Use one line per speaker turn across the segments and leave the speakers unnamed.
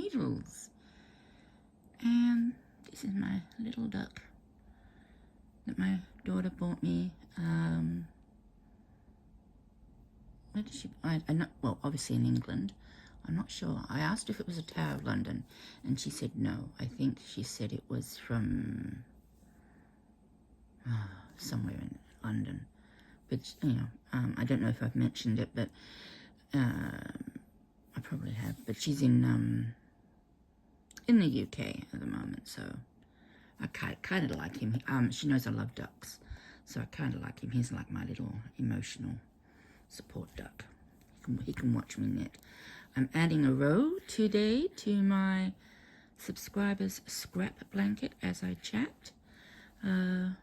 needles. And this is my little duck that my daughter bought me. Where did she? I not, well, obviously in England. I'm not sure. I asked if it was a Tower of London, and she said no. I think she said it was from somewhere in London. But, you know, I don't know if I've mentioned it, but I probably have. But she's in the UK at the moment, so I kind of like him. She knows I love ducks, so I kind of like him. He's like my little emotional support duck. He can watch me knit. I'm adding a row today to my subscribers scrap blanket as I chat. I'd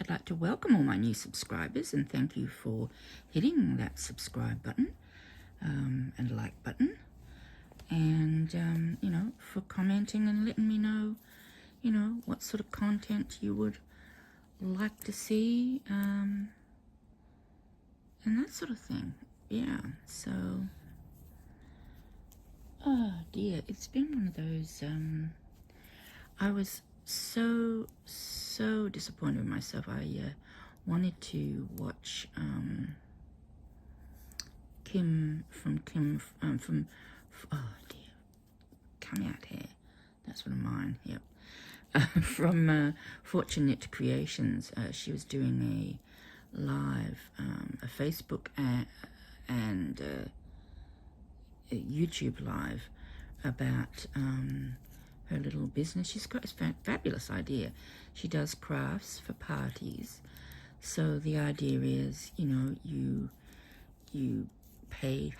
like to welcome all my new subscribers and thank you for hitting that subscribe button and like button, and you know, for commenting and letting me know, you know, what sort of content you would like to see, and that sort of thing. Yeah, so oh dear, it's been one of those, I was so disappointed with myself. I wanted to watch Kim from oh dear, come out here, that's one of mine, yep. From Fortune Knit Creations. She was doing a live, a Facebook and a YouTube live about her little business. She's got a fabulous idea. She does crafts for parties. So the idea is, you know, you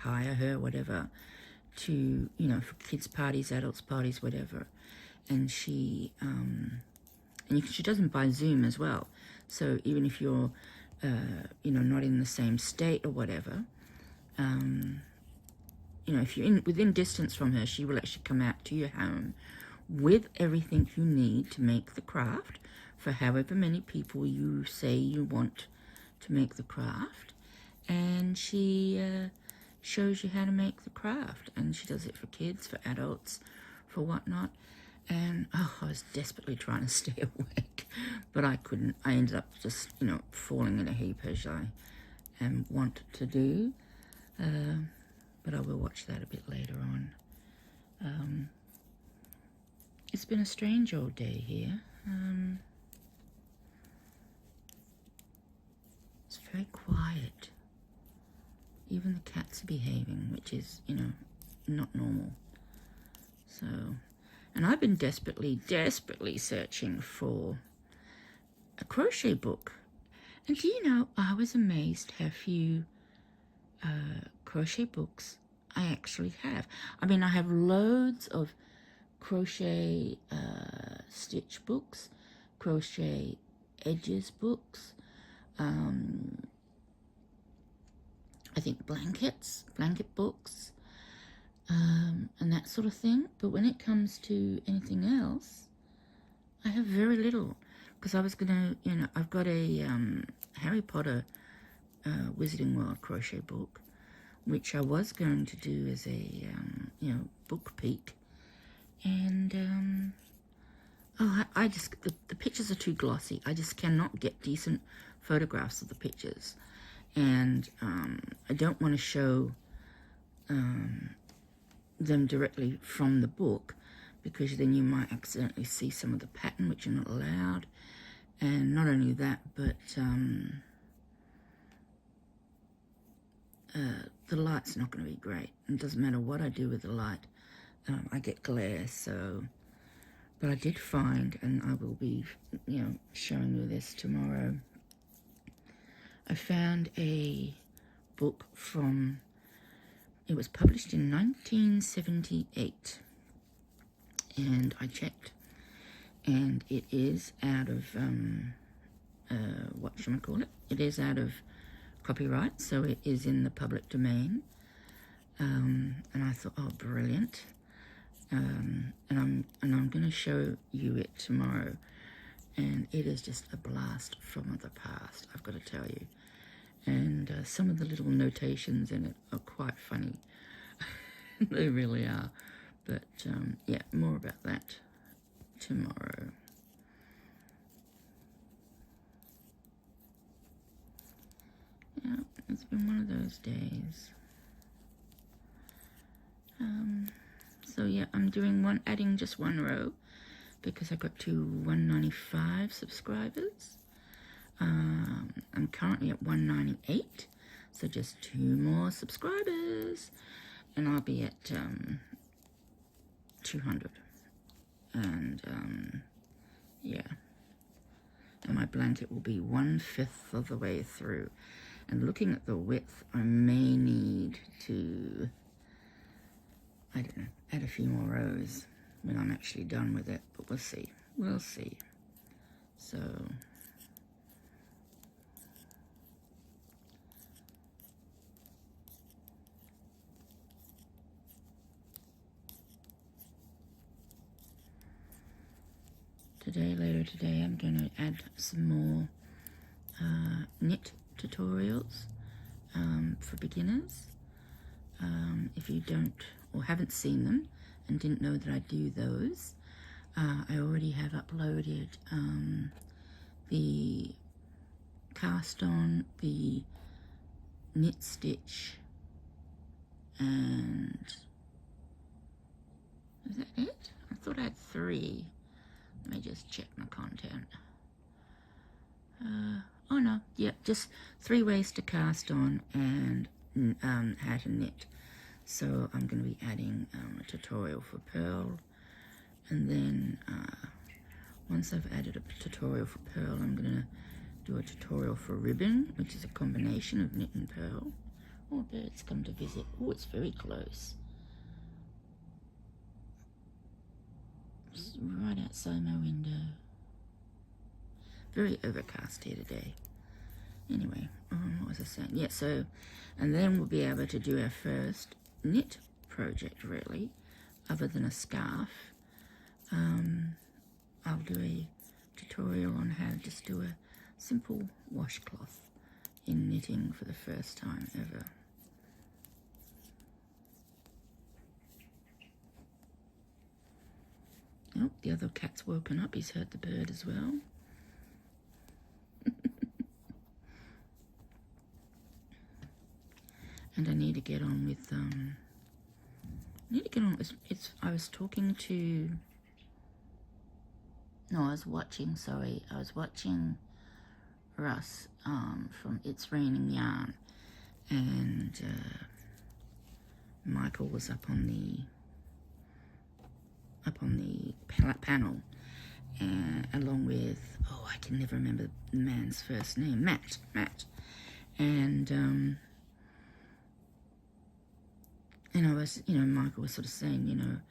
hire her, whatever, to, you know, for kids' parties, adults' parties, whatever. And she, she does them by Zoom as well. So even if you're, you know, not in the same state or whatever, you know, if you're within distance from her, she will actually come out to your home with everything you need to make the craft for however many people you say you want to make the craft. And she shows you how to make the craft. And she does it for kids, for adults, for whatnot. And, oh, I was desperately trying to stay awake, but I couldn't. I ended up just, you know, falling in a heap as I want to do. But I will watch that a bit later on. It's been a strange old day here. It's very quiet. Even the cats are behaving, which is, you know, not normal. So, and I've been desperately searching for a crochet book. And do you know, I was amazed how few crochet books I actually have. I mean, I have loads of crochet stitch books, crochet edges books, I think blanket books, and that sort of thing. But when it comes to anything else, I have very little, because I was gonna, you know, I've got a Harry Potter Wizarding World crochet book, which I was going to do as a you know, book peek, and I just, the pictures are too glossy. I just cannot get decent photographs of the pictures, and I don't want to show them directly from the book, because then you might accidentally see some of the pattern, which you're not allowed. And not only that, but the light's not going to be great. It doesn't matter what I do with the light, I get glare. So, but I did find, and I will be, you know, showing you this tomorrow, I found a book from, it was published in 1978, and I checked, and it is out of, whatchamacallit, it is out of copyright, so it is in the public domain, and I thought, oh, brilliant, and I'm going to show you it tomorrow, and it is just a blast from the past, I've got to tell you. And some of the little notations in it are quite funny. They really are. But yeah, more about that tomorrow. Yeah, it's been one of those days. So yeah, I'm doing adding just one row because I got to 195 subscribers. I'm currently at 198, so just 2 more subscribers, and I'll be at 200. And yeah, and my blanket will be 1/5 of the way through. And looking at the width, I may need to, I don't know, add a few more rows when I'm actually done with it, but we'll see. We'll see. So later today, I'm going to add some more knit tutorials for beginners. If you don't or haven't seen them and didn't know that I do those, I already have uploaded the cast on, the knit stitch, and is that it? I thought I had 3. Let me just check my content. Oh no, yeah, just 3 ways to cast on and how to knit. So I'm going to be adding a tutorial for purl, and then once I've added a tutorial for purl, I'm going to do a tutorial for ribbon, which is a combination of knit and purl. Oh, birds come to visit. Oh, it's very close. It's right outside my window. Very overcast here today. Anyway, what was I saying? Yeah, so, and then we'll be able to do our first knit project, really, other than a scarf. I'll do a tutorial on how to just do a simple washcloth in knitting for the first time ever. Oh, the other cat's woken up. He's heard the bird as well. And I need to get on with, I was talking to, no, I was watching Russ from It's Raining Yarn, and Michael was up on the panel, along with, oh, I can never remember the man's first name, Matt, and I was, Michael was sort of saying,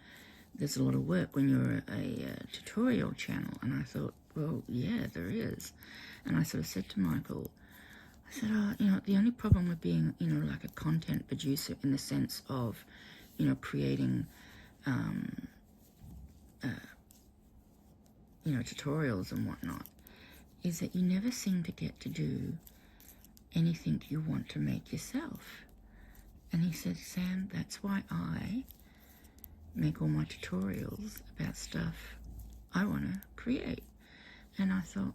there's a lot of work when you're a tutorial channel, and I thought, well, yeah, there is. And I sort of said to Michael, I said, oh, the only problem with being, like a content producer in the sense of, creating, tutorials and whatnot, is that you never seem to get to do anything you want to make yourself. And he said, Sam, that's why I make all my tutorials about stuff I want to create. And I thought,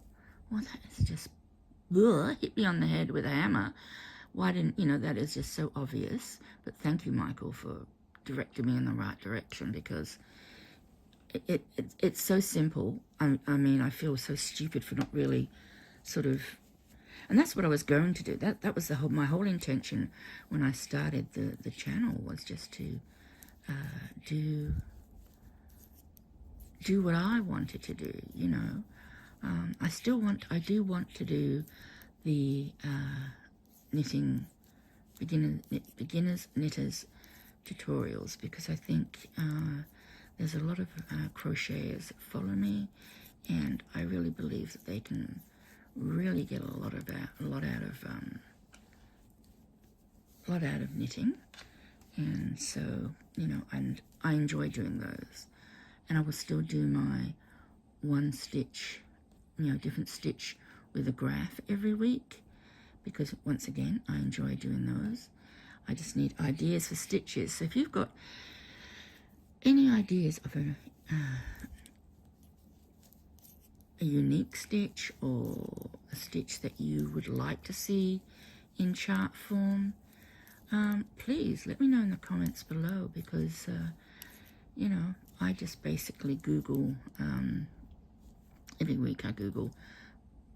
well, that is just, hit me on the head with a hammer. Why didn't, that is just so obvious. But thank you, Michael, for directing me in the right direction, because it's so simple. I mean, I feel so stupid for not really sort of, and that's what I was going to do. That was my whole intention when I started the channel, was just to do what I wanted to do, I do want to do the knitting, beginners knitters tutorials, because I think there's a lot of crocheters that follow me, and I really believe that they can really get a lot out of knitting. And so, and I enjoy doing those. And I will still do my one stitch, different stitch with a graph every week, because once again, I enjoy doing those. I just need ideas for stitches. So if you've got any ideas of a unique stitch or a stitch that you would like to see in chart form, please let me know in the comments below, because you know, I just basically Google, every week I Google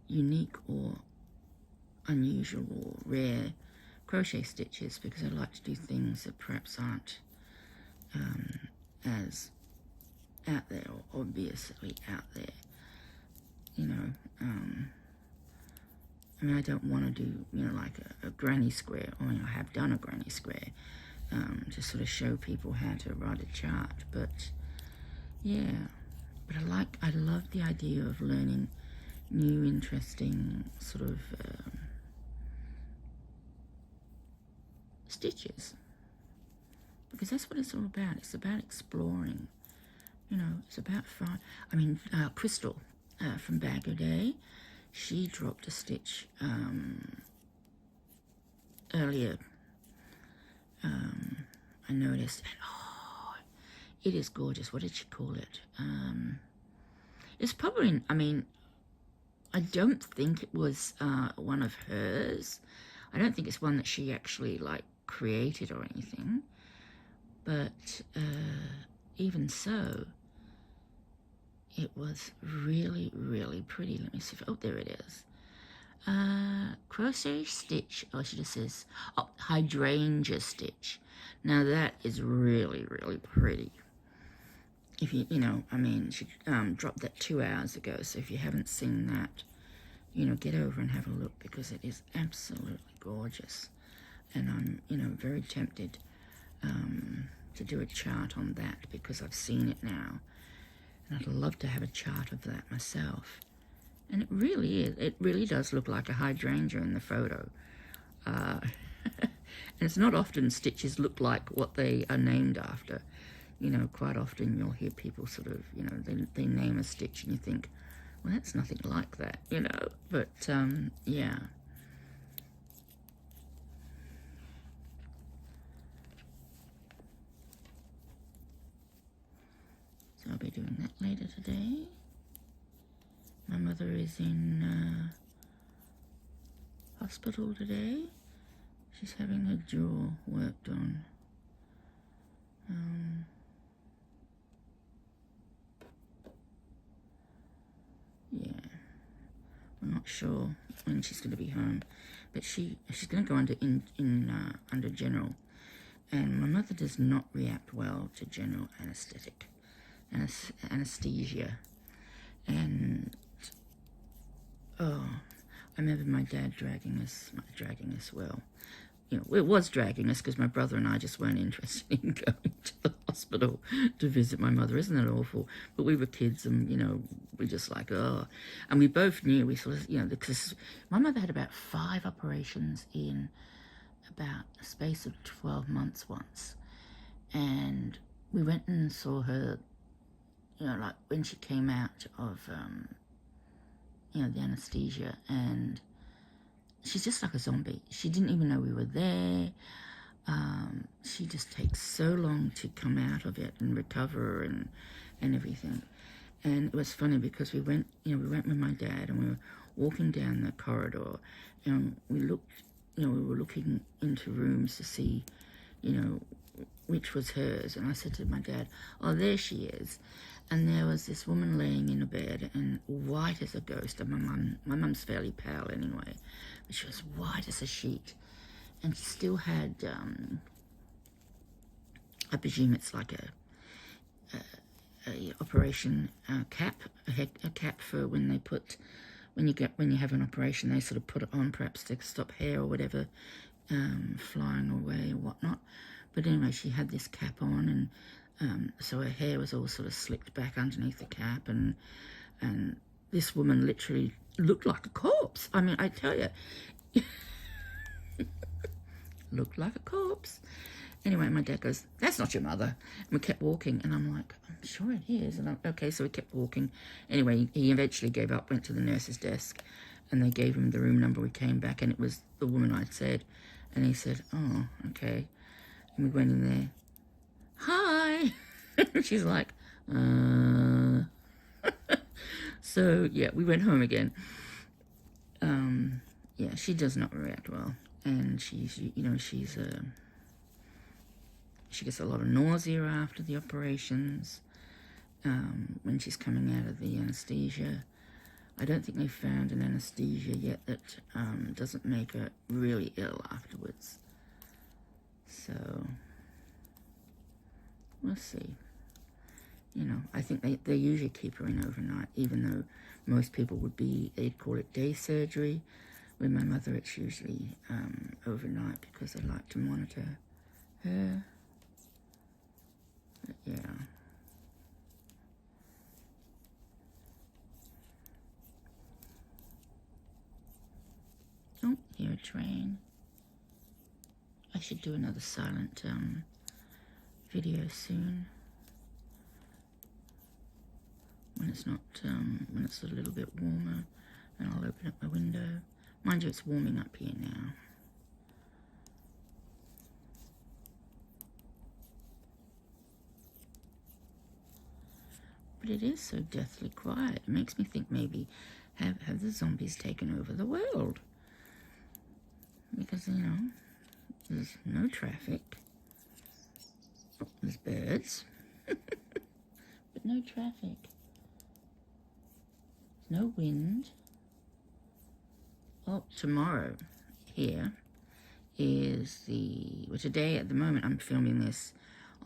unique or unusual or rare crochet stitches, because I like to do things that perhaps aren't as out there, or obviously out there, you know. I mean, I don't want to do, you know, like a granny square. I mean, I have done a granny square, to sort of show people how to write a chart. But yeah, but I love the idea of learning new, interesting sort of stitches, because that's what it's all about. It's about exploring, you know, it's about fun. I mean, Crystal from Bag O' Day, she dropped a stitch earlier. I noticed, and oh, it is gorgeous. What did she call it? It's probably, I mean, I don't think it was one of hers. I don't think it's one that she actually like created or anything. But even so, it was really, really pretty. Let me see if, oh, there it is. Crochet stitch, oh, she just says, oh, hydrangea stitch. Now that is really, really pretty. If you know, I mean, she dropped that 2 hours ago, so if you haven't seen that, you know, get over and have a look, because it is absolutely gorgeous. And I'm, you know, very tempted to do a chart on that, because I've seen it now. And I'd love to have a chart of that myself. And it really is. It really does look like a hydrangea in the photo. And it's not often stitches look like what they are named after. You know, quite often you'll hear people sort of, you know, they name a stitch and you think, well, that's nothing like that, you know. But, yeah. So I'll be doing that later today. My mother is in hospital today. She's having her jaw worked on. Yeah, we're not sure when she's going to be home, but she's going to go under general, and my mother does not react well to general anesthesia, and oh, I remember my dad dragging us. Well, you know, it was dragging us because my brother and I just weren't interested in going to the hospital to visit my mother. Isn't that awful? But we were kids, and, you know, we just like, oh. And we both knew, we sort of, you know, because my mother had about 5 operations in about a space of 12 months once. And we went and saw her, you know, like when she came out of, you know, the anesthesia, and she's just like a zombie. She didn't even know we were there. She just takes so long to come out of it and recover and everything. And it was funny because we went with my dad, and we were walking down the corridor, and we looked, you know, we were looking into rooms to see, you know, which was hers. And I said to my dad, oh, there she is. And there was this woman laying in a bed, and white as a ghost. And my mum's fairly pale anyway, but she was white as a sheet. And she still had, I presume it's like a operation cap, a cap for when they put, when you have an operation, they sort of put it on perhaps to stop hair or whatever flying away or whatnot. But anyway, she had this cap on, and so her hair was all sort of slicked back underneath the cap, and this woman literally looked like a corpse. I mean, I tell you, looked like a corpse. Anyway, my dad goes, that's not your mother. And we kept walking, and I'm like, I'm sure it is. And okay, so we kept walking. Anyway, he eventually gave up, went to the nurse's desk, and they gave him the room number. We came back, and it was the woman I'd said. And he said, oh, okay. And we went in there. Hi. She's like, So, yeah, we went home again. Yeah, she does not react well. And she's, you know, she gets a lot of nausea after the operations. When she's coming out of the anesthesia. I don't think they've found an anesthesia yet that doesn't make her really ill afterwards. So, we'll see. You know, I think they usually keep her in overnight, even though most people they'd call it day surgery. With my mother, it's usually overnight because they like to monitor her. But yeah. Oh, hear a train. I should do another silent video soon. When it's not, when it's a little bit warmer, and I'll open up my window. Mind you, it's warming up here now. But it is so deathly quiet. It makes me think maybe have the zombies taken over the world? Because, you know, there's no traffic. Oh, there's birds. But no traffic. No wind. Oh, tomorrow here is today at the moment I'm filming this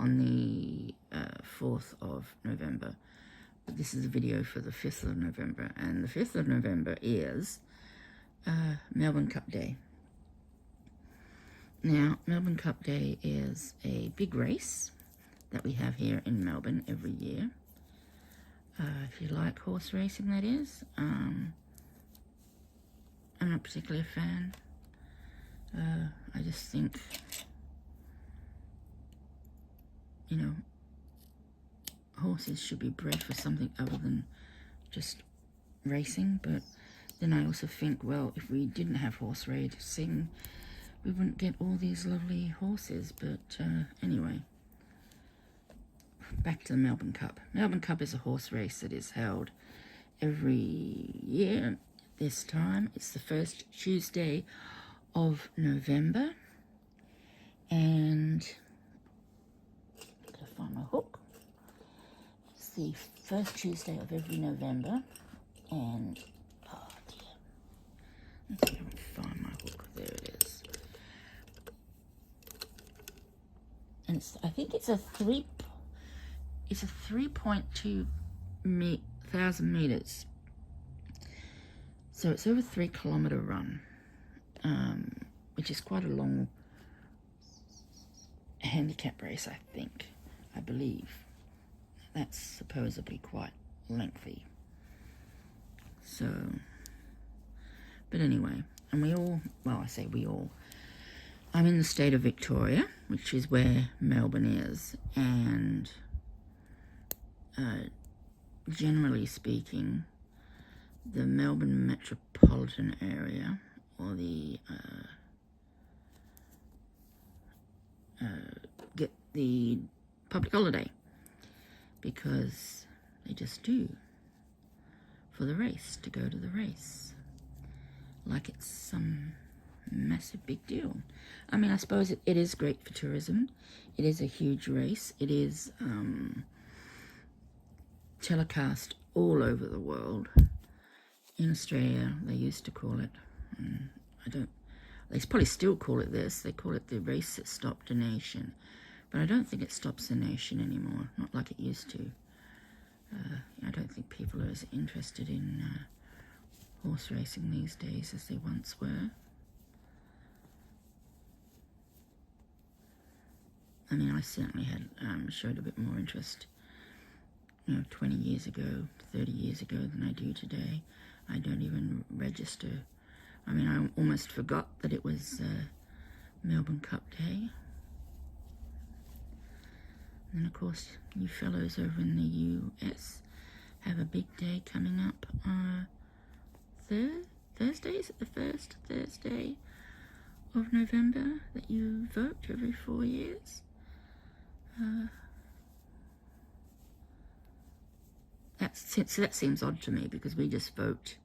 on the 4th of November. But this is a video for the 5th of November. And the 5th of November is Melbourne Cup Day. Now, Melbourne Cup Day is a big race that we have here in Melbourne every year. If you like horse racing, that is. I'm not particularly a fan. I just think, you know, horses should be bred for something other than just racing. But then I also think, well, if we didn't have horse racing, we wouldn't get all these lovely horses. But anyway, back to the Melbourne Cup. Melbourne Cup is a horse race that is held every year. This time it's the first Tuesday of November, and I'm gonna find my hook. It's the first Tuesday of every November, and oh dear, let's see if I can find my hook. There it is. And I think it's a 3.2 thousand meters. So it's over 3 kilometer run, which is quite a long handicap race, I believe. That's supposedly quite lengthy. So, but anyway, and we all, well, I say we all, I'm in the state of Victoria, which is where Melbourne is, and generally speaking, the Melbourne metropolitan area, or the get the public holiday, because they just do, for the race, to go to the race, like it's some massive big deal. I mean, I suppose it is great for tourism. It is a huge race. It is telecast all over the world. In Australia, they used to call it, they probably still call it this, they call it the race that stopped a nation. But I don't think it stops a nation anymore, not like it used to. I don't think people are as interested in horse racing these days as they once were. I mean, I certainly had showed a bit more interest, 20 years ago, 30 years ago than I do today. I don't even register. I mean, I almost forgot that it was Melbourne Cup Day. And of course, you fellows over in the US have a big day coming up. Thursday, is it the first Thursday of November that you vote every 4 years? that seems odd to me, because we just vote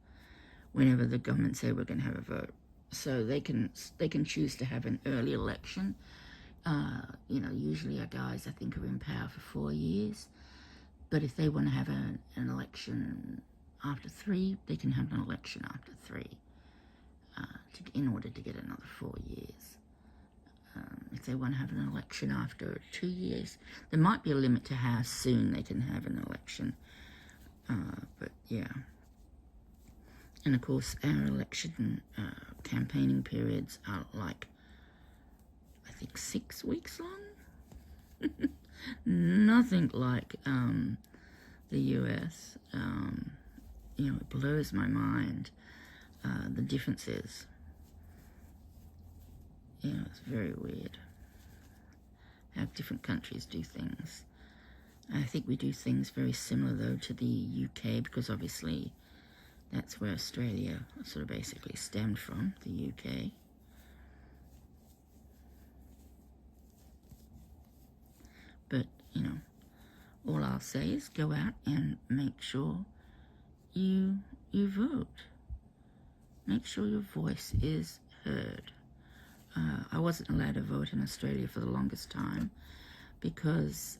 whenever the government say we're going to have a vote. So they can choose to have an early election. You know, usually our guys, I think, are in power for 4 years. But if they want to have an election after 3, they can have an election after 3 in order to get another 4 years. If they want to have an election after 2 years, there might be a limit to how soon they can have an election. But yeah. And of course, our election campaigning periods are like, I think, 6 weeks long. Nothing like the US. You know, it blows my mind, the differences. You know, it's very weird how different countries do things. I think we do things very similar, though, to the UK, because obviously that's where Australia sort of basically stemmed from, the UK. But, you know, all I'll say is go out and make sure you vote. Make sure your voice is heard. I wasn't allowed to vote in Australia for the longest time because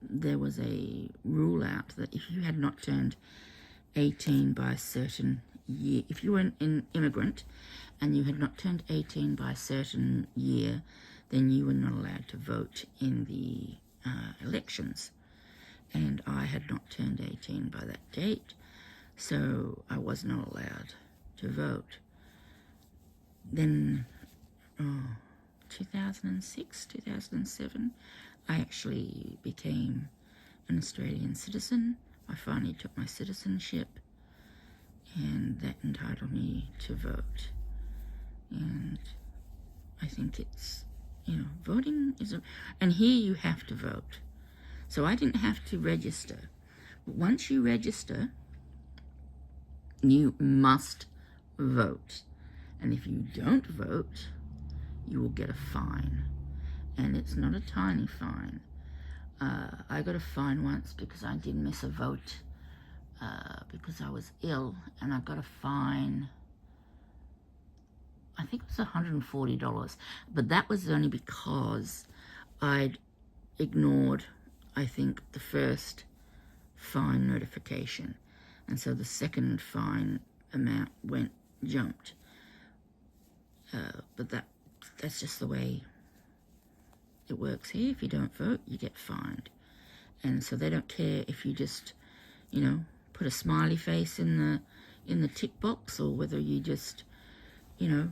there was a rule out that if you had not turned 18 by a certain year, if you were an immigrant and you had not turned 18 by a certain year, then you were not allowed to vote in the elections. And I had not turned 18 by that date, so I was not allowed to vote. Then, 2006, 2007, I actually became an Australian citizen. I finally took my citizenship, and that entitled me to vote. And I think it's, you know, voting is and here you have to vote. So I didn't have to register. But once you register, you must vote. And if you don't vote, you will get a fine. And it's not a tiny fine. I got a fine once because I did miss a vote because I was ill, and I got a fine, I think it was $140, but that was only because I'd ignored, I think, the first fine notification, and so the second fine amount jumped. But that's just the way it works here. If you don't vote, you get fined. And so they don't care if you just, you know, put a smiley face in the tick box, or whether you just, you know,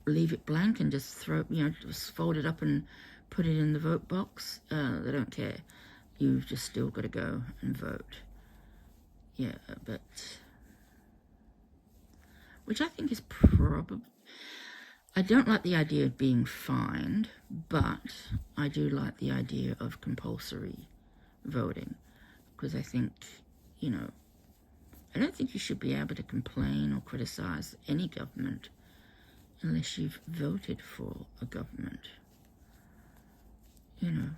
leave it blank and just throw, you know, just fold it up and put it in the vote box. They don't care. You've just still got to go and vote. Yeah, but which I think is probably, I don't like the idea of being fined, but I do like the idea of compulsory voting, because I think, you know, I don't think you should be able to complain or criticize any government unless you've voted for a government. You know,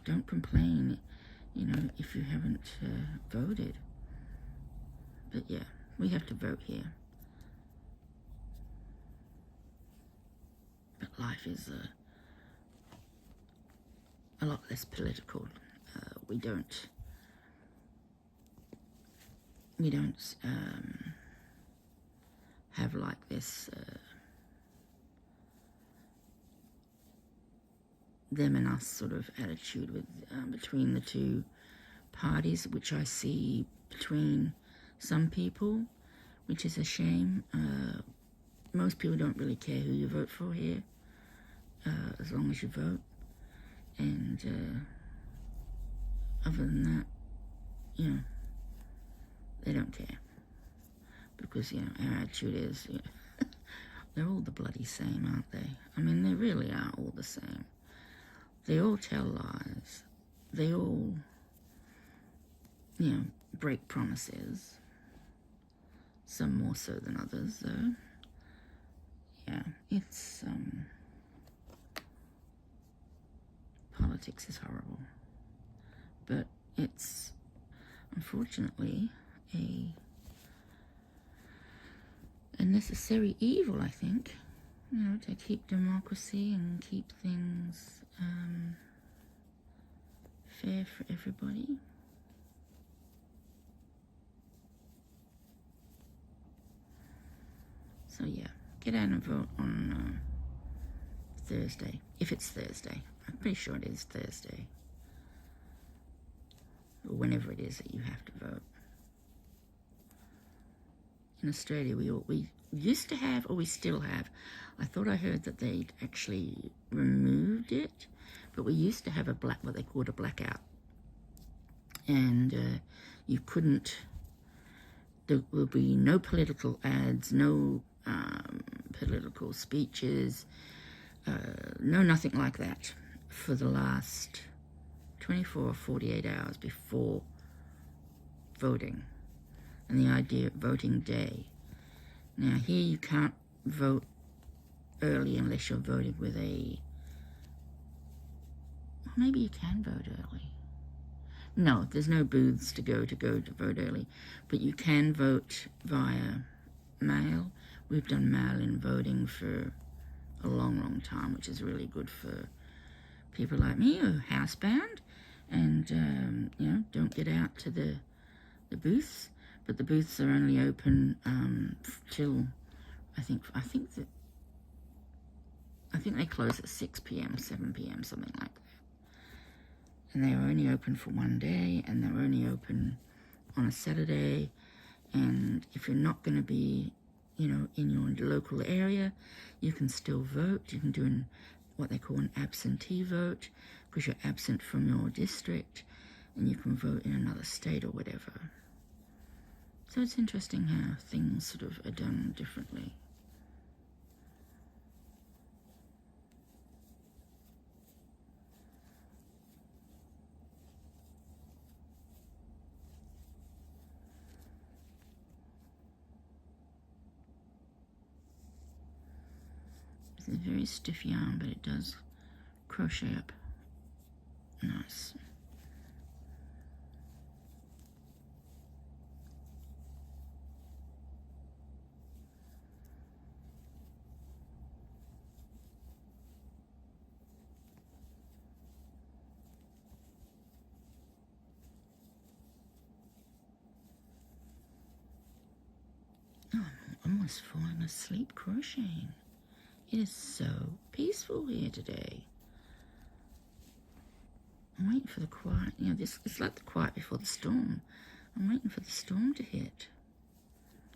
don't complain, you know, if you haven't voted. But yeah, we have to vote here. But life is a lot less political. We don't have like this them and us sort of attitude with between the two parties, which I see between some people, which is a shame. Most people don't really care who you vote for here, as long as you vote. And other than that, you know, they don't care. Because, you know, our attitude is, you know, they're all the bloody same, aren't they? I mean, they really are all the same. They all tell lies. They all, you know, break promises. Some more so than others, though. Yeah, it's, politics is horrible. but it's unfortunately a necessary evil, I think, you know, to keep democracy and keep things fair for everybody. So yeah, get out and vote on Thursday, if it's Thursday. I'm pretty sure it is Thursday, or whenever it is that you have to vote. In Australia, we used to have, or we still have, I thought I heard that they'd actually removed it, but we used to have what they called a blackout. And you couldn't, there will be no political ads, no political speeches, no nothing like that for the last 24 or 48 hours before voting. And the idea of voting day. Now here you can't vote early unless you're voting with a, well, maybe you can vote early. No, there's no booths to go to vote early, but you can vote via mail. We've done mail-in voting for a long, long time, which is really good for people like me who are housebound and you know, don't get out to the booths. But the booths are only open till I think they close at 6 p.m., 7 p.m., something like that. And they are only open for one day, and they're only open on a Saturday. And if you're not going to be, you know, in your local area, you can still vote. You can do what they call an absentee vote, because you're absent from your district, and you can vote in another state or whatever. So it's interesting how things sort of are done differently. It's a very stiff yarn, but it does crochet up nice. Oh, I'm almost falling asleep crocheting. It is so peaceful here today. I'm waiting for the quiet, you know, it's like the quiet before the storm. I'm waiting for the storm to hit.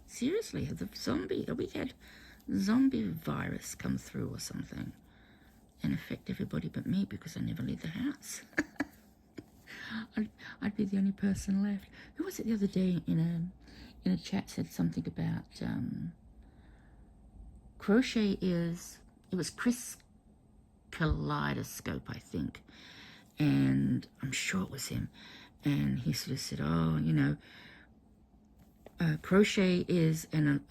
Seriously, have we had zombie virus come through or something and affect everybody but me because I never leave the house? I'd be the only person left. Who was it the other day in a chat said something about crochet is, it was Chris Kaleidoscope, I think, and I'm sure it was him, and he sort of said, oh, you know, crochet is an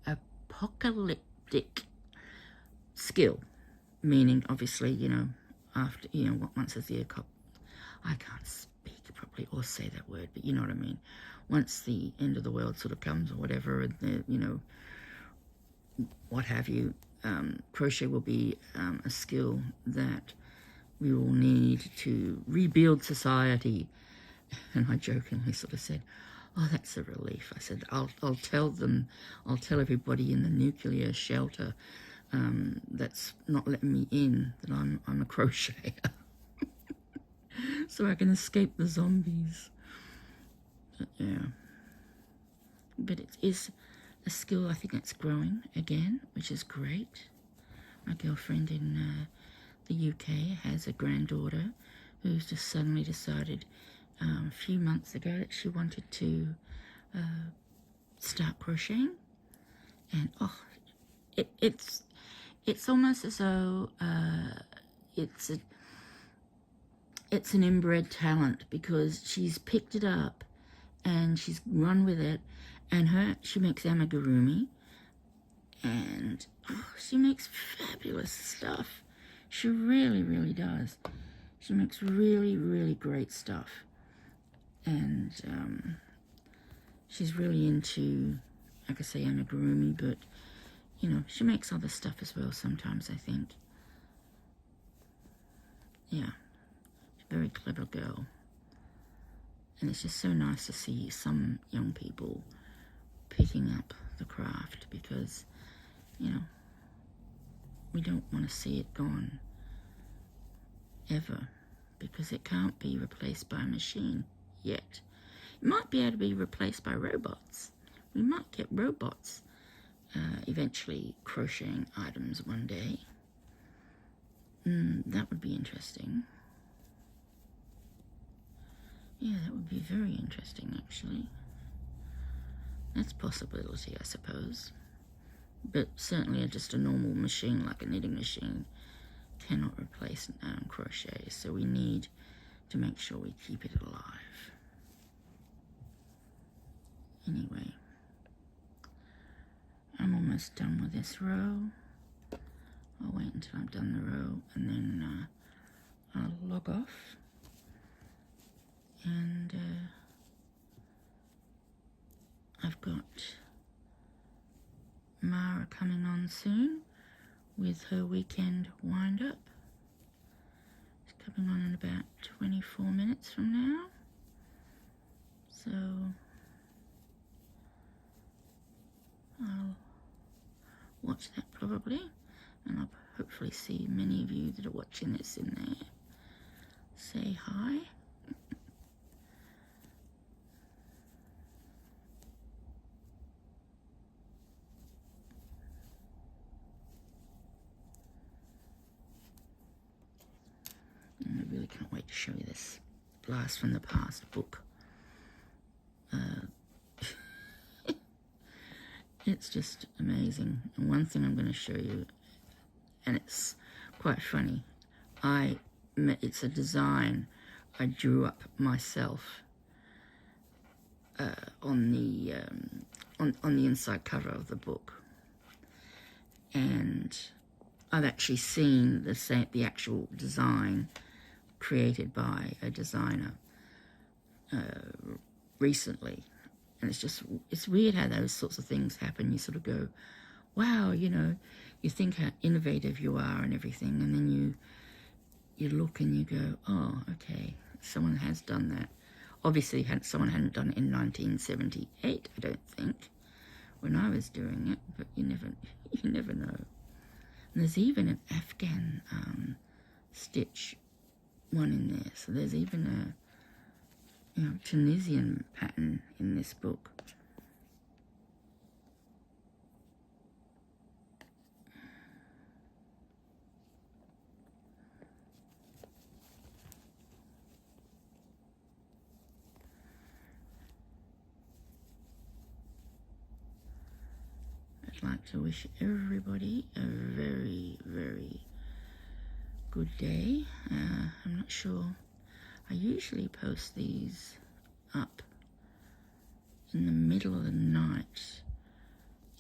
apocalyptic skill, meaning obviously, you know, after, you know, once the I can't speak properly or say that word, but you know what I mean. Once the end of the world sort of comes or whatever, and the, you know, what have you, crochet will be a skill that we will need to rebuild society. And I jokingly sort of said, oh, that's a relief. I said, I'll tell everybody in the nuclear shelter that's not letting me in that I'm a crocheter. So I can escape the zombies. But, yeah. But it is a skill, I think it's growing again, which is great. My girlfriend in the UK has a granddaughter who's just suddenly decided a few months ago that she wanted to start crocheting. And oh, it's almost as though it's an inbred talent, because she's picked it up and she's run with it, and she makes amigurumi, and oh, she makes fabulous stuff. She really, really does. She makes really, really great stuff. And she's really into, like I say, amigurumi, but, you know, she makes other stuff as well sometimes, I think. Yeah, very clever girl. And it's just so nice to see some young people picking up the craft, because, you know, we don't want to see it gone ever, because it can't be replaced by a machine yet. It might be able to be replaced by robots. We might get robots eventually crocheting items one day. That would be interesting. Yeah, that would be very interesting, actually. That's a possibility, I suppose. But certainly just a normal machine, like a knitting machine, cannot replace crochet. So we need to make sure we keep it alive. Anyway, I'm almost done with this row. I'll wait until I'm done the row, and then I'll log off. And I've got Mara coming on soon with her weekend wind up. It's coming on in about 24 minutes from now. So I'll watch that probably, and I'll hopefully see many of you that are watching this in there. Say hi. And I really can't wait to show you this Blast from the Past book. It's just amazing. And one thing I'm going to show you, and it's quite funny, it's a design I drew up myself on the inside cover of the book, and I've actually seen the actual design created by a designer recently. And it's weird how those sorts of things happen. You sort of go, wow, you know, you think how innovative you are and everything, and then you look and you go, oh, okay, someone has done that. Obviously, someone hadn't done it in 1978, I don't think, when I was doing it, but you never know. And there's even an Afghan stitch one in there, so there's even a Tunisian pattern in this book. I'd like to wish everybody a very, very good day. I'm not sure. I usually post these up in the middle of the night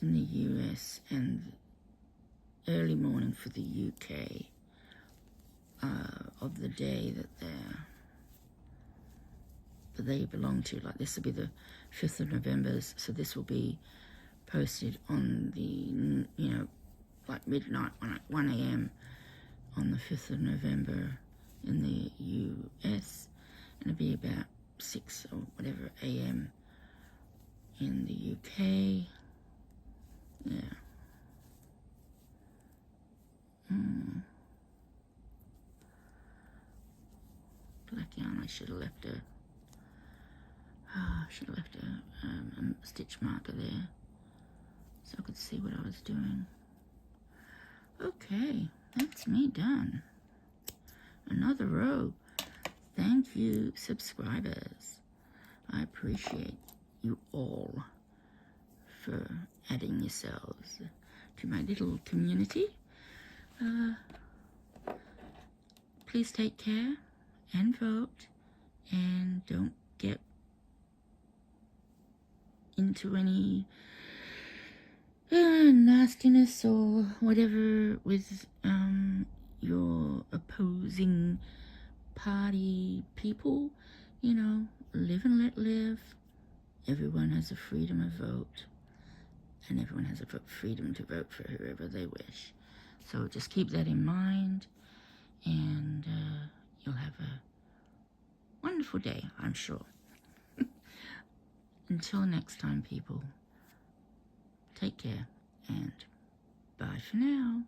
in the US and early morning for the UK of the day that they belong to. Like this will be the 5th of November, so this will be posted on the, like midnight, 1 a.m. on the 5th of November in the US, and it'll be about 6 or whatever a.m. in the UK. Yeah. Black yarn, I should have left a stitch marker there so I could see what I was doing. Okay, that's me done. Another row. Thank you, subscribers. I appreciate you all for adding yourselves to my little community. Please take care and vote, and don't get into any nastiness or whatever with your opposing party people, you know, live and let live. Everyone has a freedom of vote, and everyone has a freedom to vote for whoever they wish. So just keep that in mind, and you'll have a wonderful day, I'm sure. Until next time, people, take care, and bye for now.